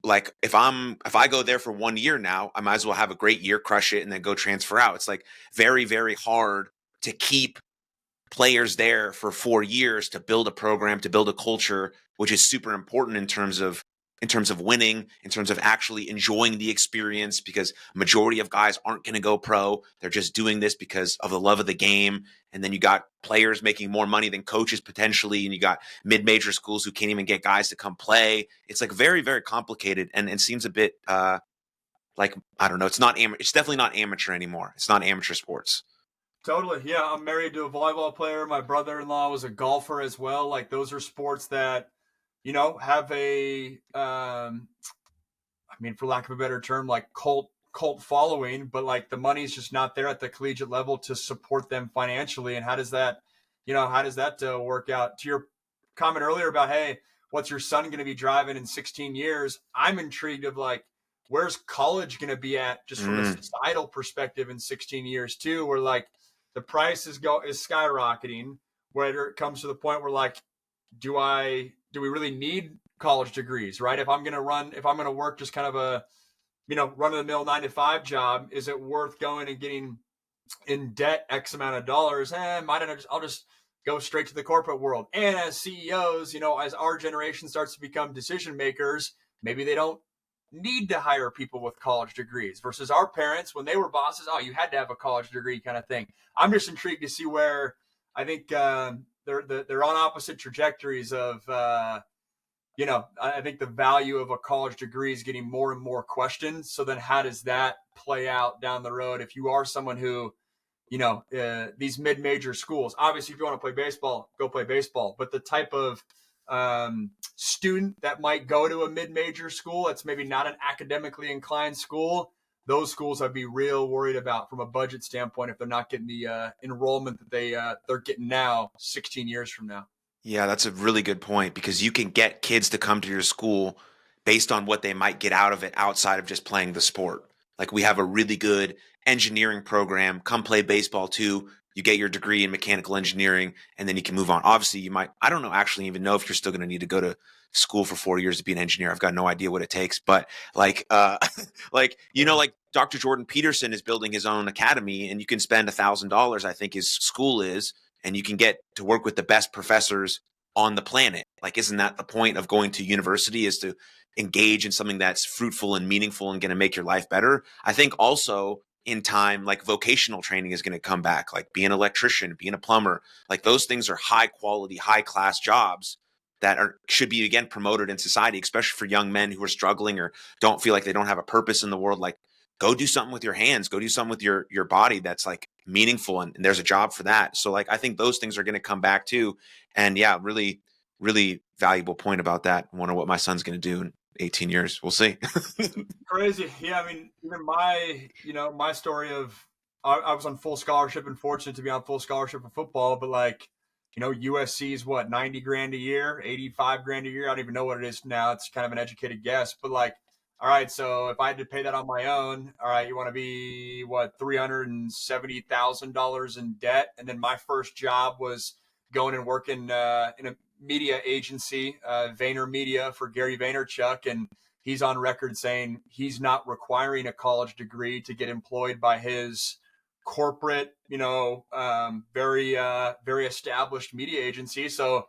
if I go there for 1 year now, I might as well have a great year, crush it, and then go transfer out. It's like very, very hard to keep players there for 4 years to build a program, to build a culture, which is super important in terms of winning, in terms of actually enjoying the experience, because a majority of guys aren't going to go pro. They're just doing this because of the love of the game. And then you got players making more money than coaches potentially, and you got mid-major schools who can't even get guys to come play. It's like very, very complicated, and seems a bit like, I don't know, it's definitely not amateur anymore. It's not amateur sports. Totally. Yeah. I'm married to a volleyball player. My brother-in-law was a golfer as well. Like, those are sports that have a, I mean, for lack of a better term, like cult following, but like the money's just not there at the collegiate level to support them financially. And how does that, work out? To your comment earlier about, hey, what's your son going to be driving in 16 years? I'm intrigued of like, where's college going to be at just from a Mm. societal perspective in 16 years too, where like the price is skyrocketing, where it comes to the point where like, do we really need college degrees, right? If I'm going to work just kind of a, run of the mill 9 to 5 job, is it worth going and getting in debt X amount of dollars? I'll just go straight to the corporate world. And as CEOs, as our generation starts to become decision makers, maybe they don't need to hire people with college degrees versus our parents when they were bosses. Oh, you had to have a college degree kind of thing. I'm just intrigued to see where I think they're on opposite trajectories of I think the value of a college degree is getting more and more questioned. So then how does that play out down the road if you are someone who, these mid-major schools, obviously if you want to play baseball, go play baseball, but the type of student that might go to a mid-major school that's maybe not an academically inclined school, those schools I'd be real worried about from a budget standpoint if they're not getting the enrollment that they're getting now 16 years from now. Yeah, that's a really good point because you can get kids to come to your school based on what they might get out of it outside of just playing the sport. Like we have a really good engineering program. Come play baseball too. You get your degree in mechanical engineering and then you can move on. Obviously, you might, I don't know, actually even know if you're still going to need to go to school for 4 years to be an engineer. I've got no idea what it takes, but like, like Dr. Jordan Peterson is building his own academy and you can spend $1,000, I think his school is, and you can get to work with the best professors on the planet. Like, isn't that the point of going to university, is to engage in something that's fruitful and meaningful and going to make your life better? I think also in time, like vocational training is going to come back, like being an electrician, being a plumber, like those things are high quality, high class jobs that should be again promoted in society, especially for young men who are struggling or don't feel like they don't have a purpose in the world. Like go do something with your hands, go do something with your body that's like meaningful, and there's a job for that. So like I think those things are going to come back too. And yeah, really really valuable point about that. I wonder what my son's going to do in 18 years. We'll see. Crazy. Yeah, I mean, even my story of I was on full scholarship and fortunate to be on full scholarship for football, but like, USC is what, 90 grand a year, 85 grand a year. I don't even know what it is now. It's kind of an educated guess, but like, all right, so if I had to pay that on my own, all right, you want to be what, $370,000 in debt. And then my first job was going and working in a media agency, Vayner Media for Gary Vaynerchuk. And he's on record saying he's not requiring a college degree to get employed by his corporate, very established media agency. So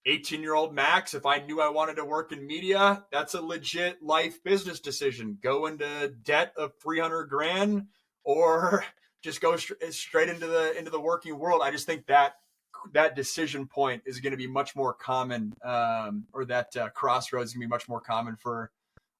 18-year-old Max, if I knew I wanted to work in media, that's a legit life business decision. Go into debt of 300 grand or just go straight into the working world. I just think that decision point is going to be much more common, or that crossroads is going to be much more common for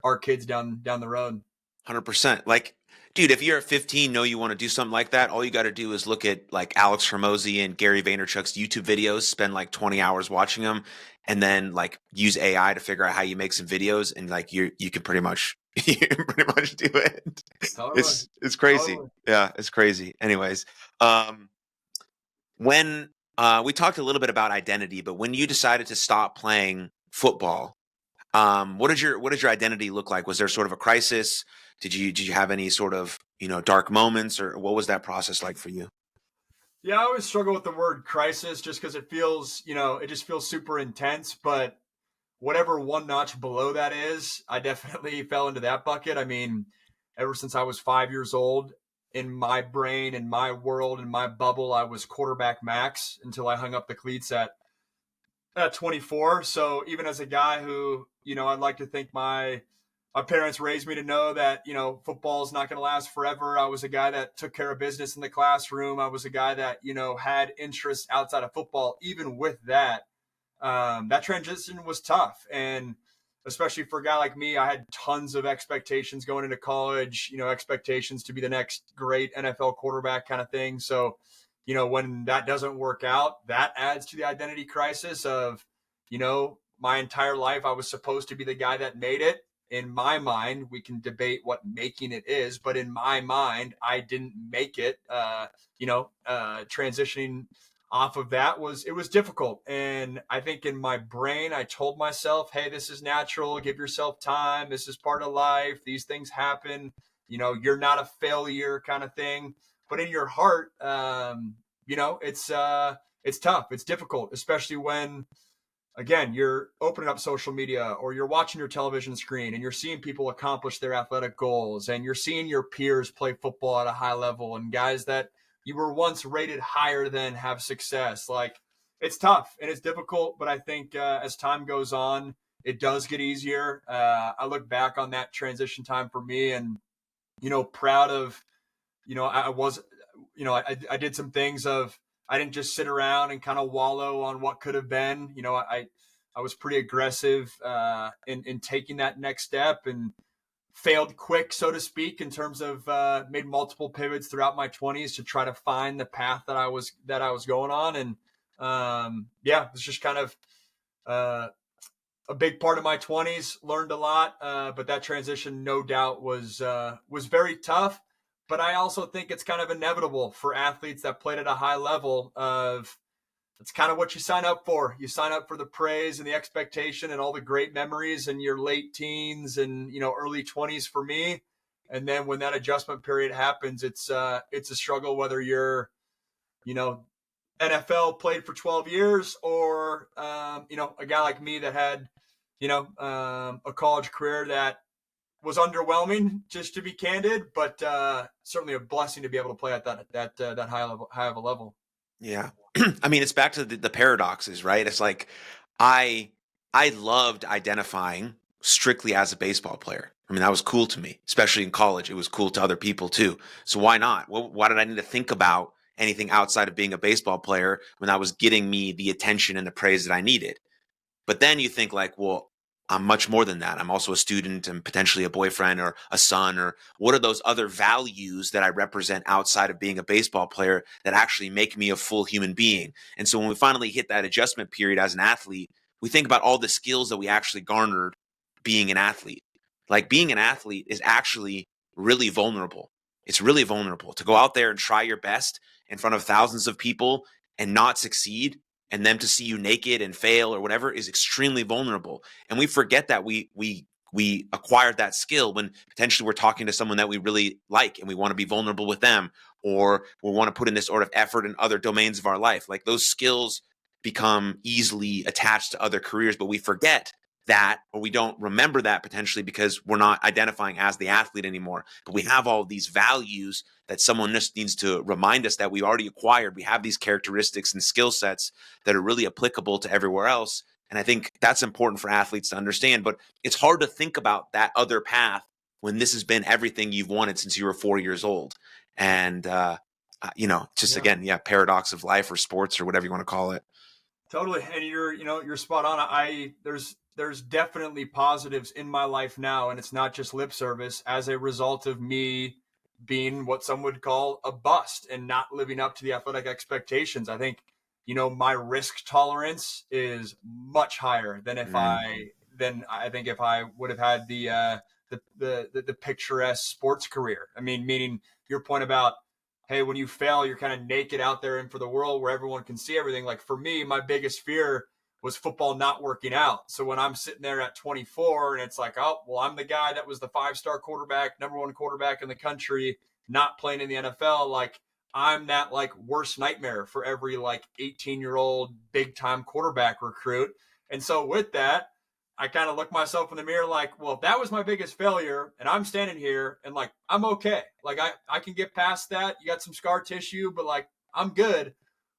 our kids down the road. 100%. Like, dude, if you're at 15, know you want to do something like that, all you got to do is look at like Alex Hormozy and Gary Vaynerchuk's YouTube videos, spend like 20 hours watching them, and then like use AI to figure out how you make some videos, and like you can pretty much you can pretty much do it. Totally. It's crazy. Totally. Yeah, it's crazy. Anyways, when we talked a little bit about identity, but when you decided to stop playing football, what did your identity look like? Was there sort of a crisis? Did you have any sort of dark moments, or what was that process like for you? Yeah, I always struggle with the word crisis just because it feels, it just feels super intense. But whatever one notch below that is, I definitely fell into that bucket. I mean, ever since I was 5 years old, in my brain, in my world, in my bubble, I was quarterback max until I hung up the cleats at 24. So even as a guy who, I'd like to think my parents raised me to know that, football is not going to last forever. I was a guy that took care of business in the classroom. I was a guy that, had interests outside of football. Even with that, that transition was tough. And especially for a guy like me, I had tons of expectations going into college, expectations to be the next great NFL quarterback kind of thing. So, when that doesn't work out, that adds to the identity crisis of, my entire life, I was supposed to be the guy that made it. In my mind, we can debate what making it is, but in my mind, I didn't make it. Transitioning off of that it was difficult. And I think in my brain, I told myself, hey, this is natural. Give yourself time. This is part of life. These things happen. You're not a failure kind of thing. But in your heart, it's tough. It's difficult, especially when, again, you're opening up social media or you're watching your television screen and you're seeing people accomplish their athletic goals and you're seeing your peers play football at a high level and guys that you were once rated higher than have success. Like, it's tough and it's difficult, but I think as time goes on, it does get easier. I look back on that transition time for me and, proud of, I was, I did some things of, I didn't just sit around and kind of wallow on what could have been. I was pretty aggressive in taking that next step and failed quick, so to speak, in terms of made multiple pivots throughout my 20s to try to find the path that I was going on. And it's just kind of a big part of my 20s. Learned a lot, but that transition, no doubt, was very tough. But I also think it's kind of inevitable for athletes that played at a high level of it's kind of what you sign up for. You sign up for the praise and the expectation and all the great memories in your late teens and, early 20s for me. And then when that adjustment period happens, it's a struggle, whether you're, NFL played for 12 years or, a guy like me that had, a college career that was underwhelming, just to be candid, but certainly a blessing to be able to play at that high of a level. Yeah. I mean, it's back to the paradoxes, right? It's like I loved identifying strictly as a baseball player. I mean, that was cool to me, especially in college. It was cool to other people too. So why not? Why did I need to think about anything outside of being a baseball player when that was getting me the attention and the praise that I needed? But then you think like, well, I'm much more than that. I'm also a student and potentially a boyfriend or a son, or what are those other values that I represent outside of being a baseball player that actually make me a full human being? And so when we finally hit that adjustment period as an athlete, we think about all the skills that we actually garnered being an athlete. Like, being an athlete is actually really vulnerable. It's really vulnerable to go out there and try your best in front of thousands of people and not succeed, and them to see you naked and fail or whatever is extremely vulnerable. And we forget that we acquired that skill when potentially we're talking to someone that we really like and we want to be vulnerable with them, or we want to put in this sort of effort in other domains of our life. Like, those skills become easily attached to other careers, but we forget that, or we don't remember that potentially because we're not identifying as the athlete anymore. But we have all these values that someone just needs to remind us that we already acquired. We have these characteristics and skill sets that are really applicable to everywhere else. And I think that's important for athletes to understand. But it's hard to think about that other path when this has been everything you've wanted since you were 4 years old. And, again, paradox of life or sports or whatever you want to call it. Totally. And you're spot on. There's definitely positives in my life now, and it's not just lip service as a result of me being what some would call a bust and not living up to the athletic expectations. I think, my risk tolerance is much higher than I think if I would have had the picturesque sports career. I mean, meaning your point about, hey, when you fail, you're kind of naked out there and for the world where everyone can see everything. Like, for me, my biggest fear was football not working out. So when I'm sitting there at 24 and it's like, oh, well, I'm the guy that was the 5-star quarterback, number one quarterback in the country, not playing in the NFL. Like, I'm that like worst nightmare for every like 18-year-old big time quarterback recruit. And so with that, I kind of look myself in the mirror like, well, if that was my biggest failure and I'm standing here and like, I'm okay. Like, I can get past that. You got some scar tissue, but like, I'm good.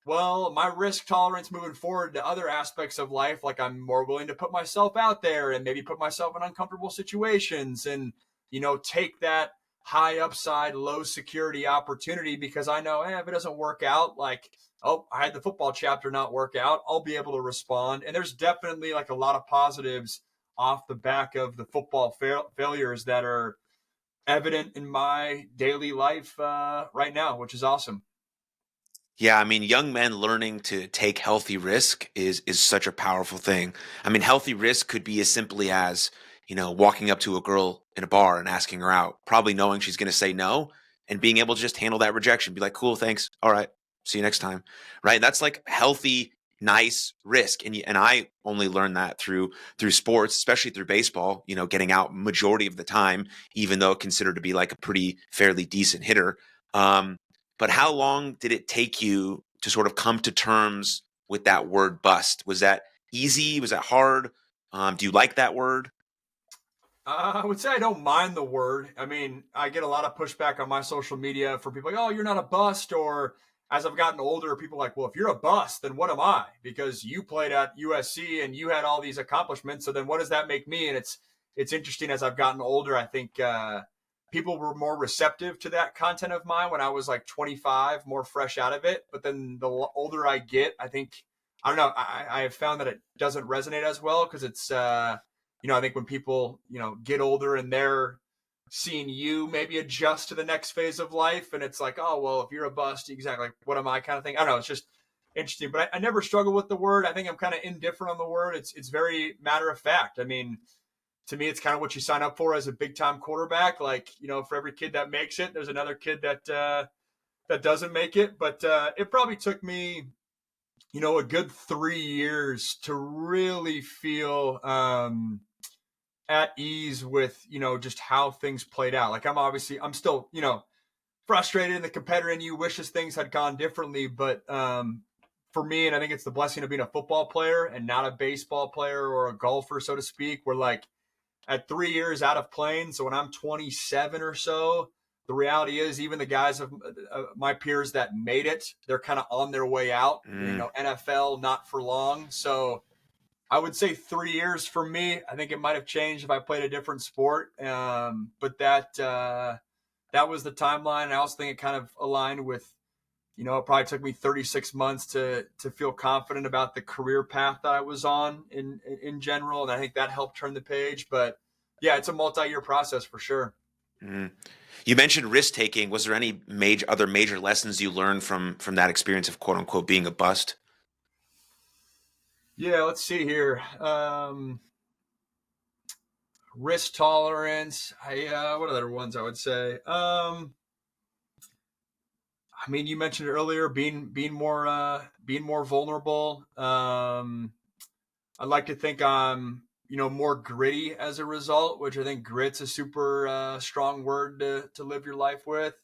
Well, my risk tolerance moving forward to other aspects of life, like I'm more willing to put myself out there and maybe put myself in uncomfortable situations and, take that high upside, low security opportunity because I know, if it doesn't work out, like, oh, I had the football chapter not work out, I'll be able to respond. And there's definitely like a lot of positives off the back of the football failures that are evident in my daily life right now, which is awesome. Yeah, I mean, young men learning to take healthy risk is such a powerful thing. I mean, healthy risk could be as simply as, walking up to a girl in a bar and asking her out, probably knowing she's going to say no, and being able to just handle that rejection, be like, "Cool, thanks. All right. See you next time." Right? That's like healthy, nice risk. And I only learned that through sports, especially through baseball, getting out majority of the time, even though considered to be like a pretty fairly decent hitter. Um, but how long did it take you to sort of come to terms with that word bust? Was that easy? Was that hard? Do you like that word? I would say I don't mind the word. I mean, I get a lot of pushback on my social media for people like, "Oh, you're not a bust," or as I've gotten older, people are like, "Well, if you're a bust, then what am I? Because you played at USC and you had all these accomplishments. So then, what does that make me?" And it's interesting as I've gotten older. I think people were more receptive to that content of mine when I was like 25, more fresh out of it. But then the older I get, I think I don't know. I have found that it doesn't resonate as well because it's. I think when people, get older and they're seeing you maybe adjust to the next phase of life, and it's like, oh, well, if you're a bust, exactly, like, what am I kind of thing? I don't know. It's just interesting, but I never struggle with the word. I think I'm kind of indifferent on the word. It's very matter of fact. I mean, to me, it's kind of what you sign up for as a big time quarterback. Like, for every kid that makes it, there's another kid that doesn't make it. But it probably took me, a good 3 years to really feel at ease with just how things played out. Like I'm still frustrated, and the competitor in you wishes things had gone differently. But for me, and I think it's the blessing of being a football player and not a baseball player or a golfer, so to speak. We're like at 3 years out of playing. So when I'm 27 or so, the reality is even the guys of my peers that made it, they're kind of on their way out. Mm, NFL not for long. So I would say 3 years for me. I think it might have changed if I played a different sport, but that was the timeline. I also think it kind of aligned with, it probably took me 36 months to feel confident about the career path that I was on in general, and I think that helped turn the page. But yeah, it's a multi-year process for sure. mm. You mentioned risk taking. Was there any other major lessons you learned from that experience of quote unquote being a bust? Yeah, let's see here. Risk tolerance. What other ones I would say? I mean, you mentioned earlier being more vulnerable. I'd like to think I'm more gritty as a result, which I think grit's a super strong word to live your life with.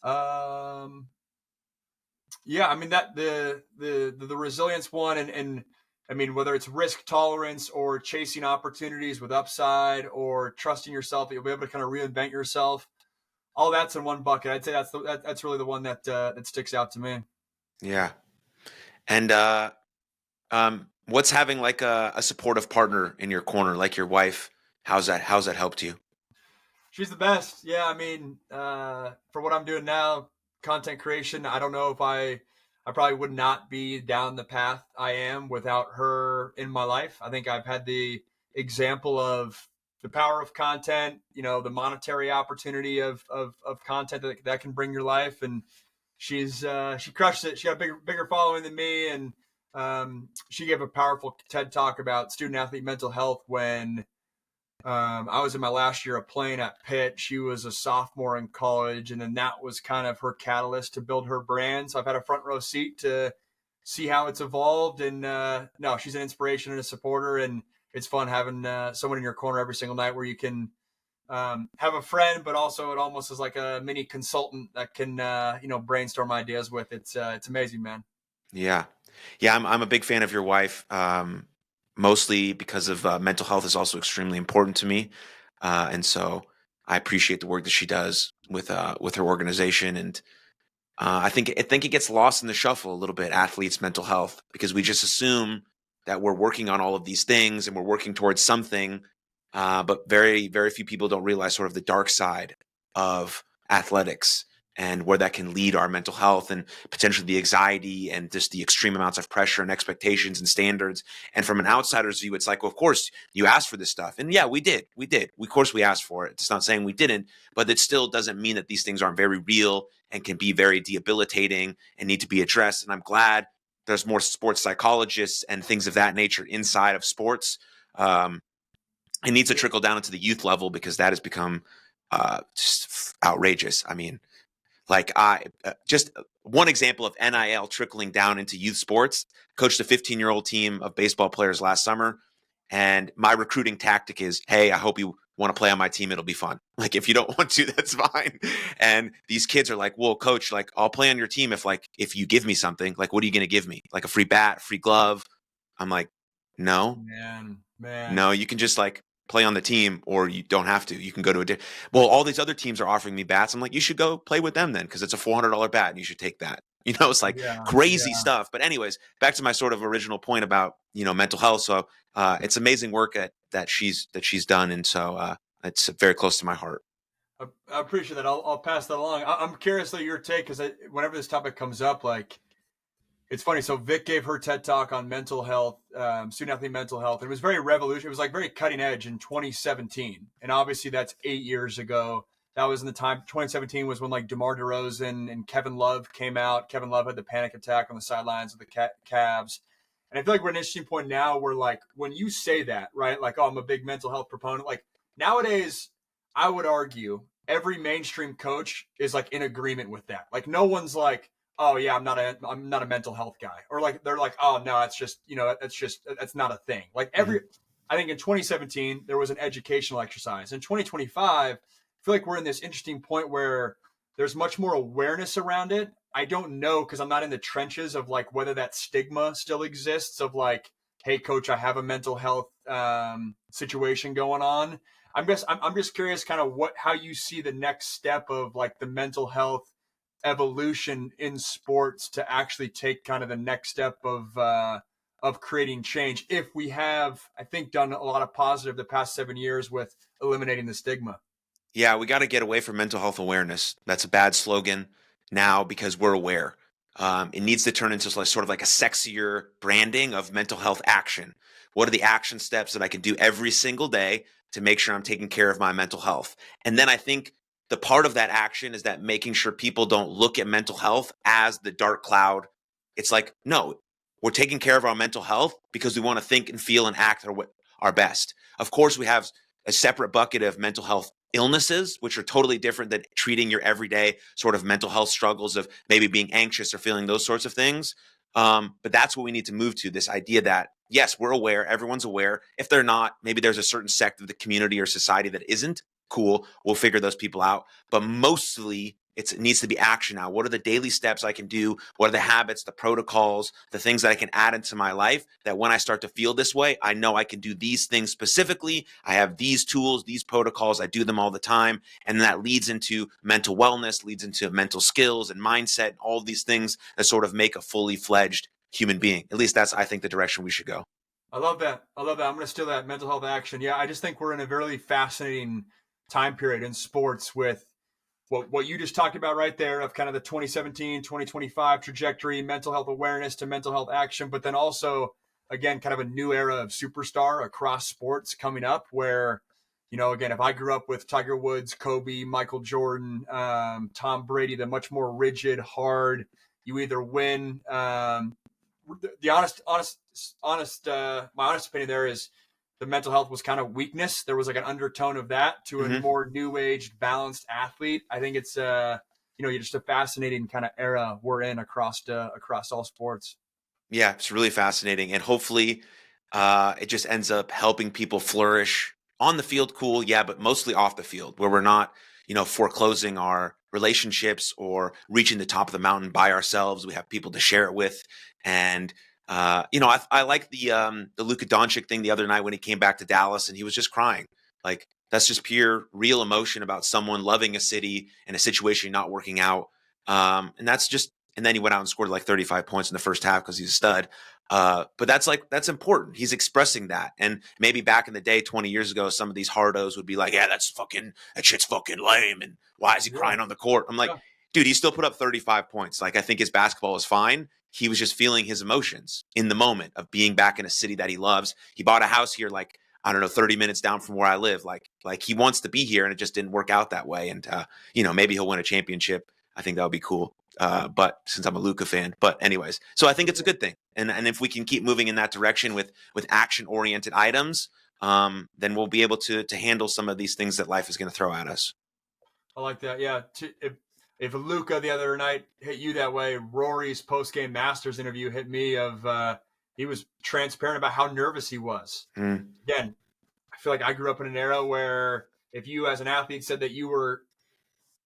Um, yeah, I mean that the resilience one, and I mean whether it's risk tolerance or chasing opportunities with upside or trusting yourself that you'll be able to kind of reinvent yourself. All that's in one bucket. I'd say that's really the one that sticks out to me. Yeah. And what's having like a supportive partner in your corner, like your wife? How's that helped you? She's the best. Yeah, I mean, for what I'm doing now, content creation. I don't know if I probably would not be down the path I am without her in my life. I think I've had the example of the power of content. The monetary opportunity of content that can bring your life, and she crushed it. She got a bigger following than me, and she gave a powerful TED talk about student athlete mental health when I was in my last year of playing at Pitt. She was a sophomore in college, and then that was kind of her catalyst to build her brand. So I've had a front row seat to see how it's evolved. And no, she's an inspiration and a supporter, and it's fun having someone in your corner every single night where you can have a friend, but also it almost is like a mini consultant that can brainstorm ideas with. It's amazing, man. Yeah, yeah. I'm a big fan of your wife. Mostly because of mental health is also extremely important to me, and so I appreciate the work that she does with her organization. And I think it gets lost in the shuffle a little bit, athletes' mental health, because we just assume that we're working on all of these things and we're working towards something, but very very few people don't realize sort of the dark side of athletics. and where that can lead our mental health and potentially the anxiety and just the extreme amounts of pressure and expectations and standards. And from an outsider's view, it's like, well, of course you asked for this stuff. And yeah, we did. Of course we asked for it. It's not saying we didn't, but it still doesn't mean that these things aren't very real and can be very debilitating and need to be addressed. And I'm glad there's more sports psychologists and things of that nature inside of sports. It needs to trickle down into the youth level because that has become just outrageous. I mean, like just one example of NIL trickling down into youth sports. Coached a 15-year-old team of baseball players last summer, and my recruiting tactic is, hey, I hope you want to play on my team. It'll be fun. Like, if you don't want to, that's fine. And these kids are like, well, coach, like, I'll play on your team if you give me something. Like, what are you going to give me? Like a free bat, free glove? I'm like, no, Man. no, you can just like play on the team, or you don't have to. You can go to well, all these other teams are offering me bats. I'm like, you should go play with them then, because it's a $400 bat and you should take that. It's like crazy Yeah. stuff. But anyways, back to my sort of original point about, mental health. So it's amazing work that she's done. And so it's very close to my heart. I appreciate that. I'll pass that along. I'm curious though your take, because whenever this topic comes up, like, it's funny. So Vic gave her TED talk on mental health, student athlete mental health. It was very revolutionary. It was like very cutting edge in 2017, and obviously that's 8 years ago. That was in the time. 2017 was when like DeMar DeRozan and Kevin Love came out. Kevin Love had the panic attack on the sidelines of the Cavs, and I feel like we're at an interesting point now where, like, when you say that, right? Like, oh, I'm a big mental health proponent. Like, nowadays, I would argue every mainstream coach is like in agreement with that. Like, no one's like, oh yeah, I'm not a mental health guy, or like they're like, oh no, it's just that's not a thing. Like I think in 2017 there was an educational exercise. In 2025, I feel like we're in this interesting point where there's much more awareness around it. I don't know, because I'm not in the trenches of like whether that stigma still exists of like, hey coach, I have a mental health situation going on. I'm just curious kind of how you see the next step of like the mental health evolution in sports to actually take kind of the next step of creating change, if we have, I think, done a lot of positive the past 7 years with eliminating the stigma. Yeah, we got to get away from mental health awareness. That's a bad slogan now because we're aware. It needs to turn into sort of like a sexier branding of mental health action. What are the action steps that I can do every single day to make sure I'm taking care of my mental health? And then I think the part of that action is that making sure people don't look at mental health as the dark cloud. It's like, no, we're taking care of our mental health because we want to think and feel and act our best. Of course, we have a separate bucket of mental health illnesses, which are totally different than treating your everyday sort of mental health struggles of maybe being anxious or feeling those sorts of things. But that's what we need to move to, this idea that, yes, we're aware, everyone's aware. If they're not, maybe there's a certain sect of the community or society that isn't. Cool, we'll figure those people out. But mostly, it needs to be action now. What are the daily steps I can do? What are the habits, the protocols, the things that I can add into my life that when I start to feel this way, I know I can do these things specifically. I have these tools, these protocols. I do them all the time. And that leads into mental wellness, leads into mental skills and mindset, and all these things that sort of make a fully fledged human being. At least that's, I think, the direction we should go. I love that. I'm going to steal that, mental health action. Yeah, I just think we're in a really fascinating time period in sports with what you just talked about right there, of kind of the 2017, 2025 trajectory, mental health awareness to mental health action, but then also, again, kind of a new era of superstar across sports coming up where, again, if I grew up with Tiger Woods, Kobe, Michael Jordan, Tom Brady, the much more rigid, hard, you either win. The my honest opinion there is the mental health was kind of weakness. There was like an undertone of that to a more new age balanced athlete. I think it's you're just a fascinating kind of era we're in across all sports. Yeah, it's really fascinating. And hopefully it just ends up helping people flourish on the field. Cool. Yeah. But mostly off the field, where we're not, foreclosing our relationships or reaching the top of the mountain by ourselves. We have people to share it with. And, I like the Luka Doncic thing the other night when he came back to Dallas and he was just crying. Like, that's just pure real emotion about someone loving a city and a situation not working out. And then he went out and scored like 35 points in the first half because he's a stud. But that's important. He's expressing that. And maybe back in the day, 20 years ago, some of these hardos would be like, yeah, that shit's fucking lame. And why is he crying on the court? I'm like, Yeah. dude, he still put up 35 points. Like, I think his basketball was fine. He was just feeling his emotions in the moment of being back in a city that he loves. He bought a house here, like, I don't know, 30 minutes down from where I live. Like he wants to be here, and it just didn't work out that way. And, maybe he'll win a championship. I think that would be cool. But since I'm a Luka fan, but anyways, so I think it's a good thing. And if we can keep moving in that direction with action oriented items, then we'll be able to handle some of these things that life is going to throw at us. I like that. Yeah. If Luka the other night hit you that way, Rory's post-game Masters interview hit me he was transparent about how nervous he was. Again, I feel like I grew up in an era where if you as an athlete said that you were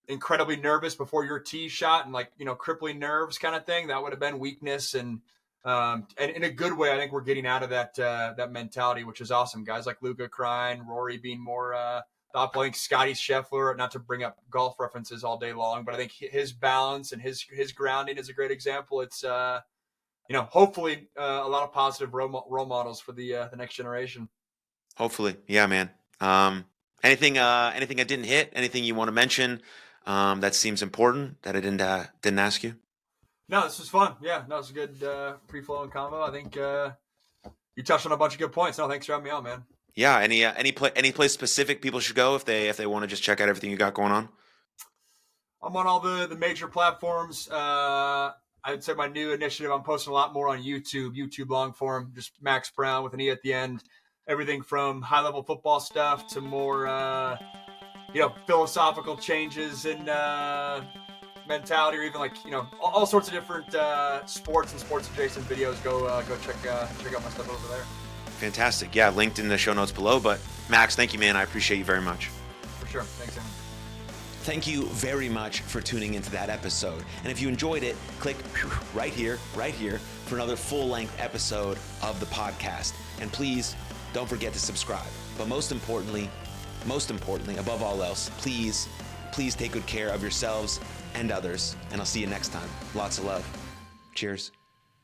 incredibly nervous before your tee shot and crippling nerves kind of thing, that would have been weakness. And in a good way, I think we're getting out of that mentality, which is awesome. Guys like Luka crying, Rory being more thoughtful. I think Scotty Scheffler, not to bring up golf references all day long, but I think his balance and his grounding is a great example. It's hopefully a lot of positive role models for the next generation. Hopefully, yeah, man. Anything I didn't hit? Anything you want to mention that seems important that I didn't ask you? No, this was fun. Yeah, no, it was a good free-flowing combo. I think you touched on a bunch of good points. No, thanks for having me on, man. Yeah, any place specific people should go if they want to just check out everything you got going on? I'm on all the major platforms. I'd say my new initiative, I'm posting a lot more on YouTube long form, just Max Browne with an E at the end. Everything from high-level football stuff to more, philosophical changes in mentality, or even all sorts of different sports and sports-adjacent videos. Go check out my stuff over there. Fantastic. Yeah, linked in the show notes below. But Max, thank you, man. I appreciate you very much. For sure. Thanks, Aaron. Thank you very much for tuning into that episode. And if you enjoyed it, click right here for another full-length episode of the podcast. And please don't forget to subscribe. But most importantly, above all else, please take good care of yourselves and others. And I'll see you next time. Lots of love. Cheers.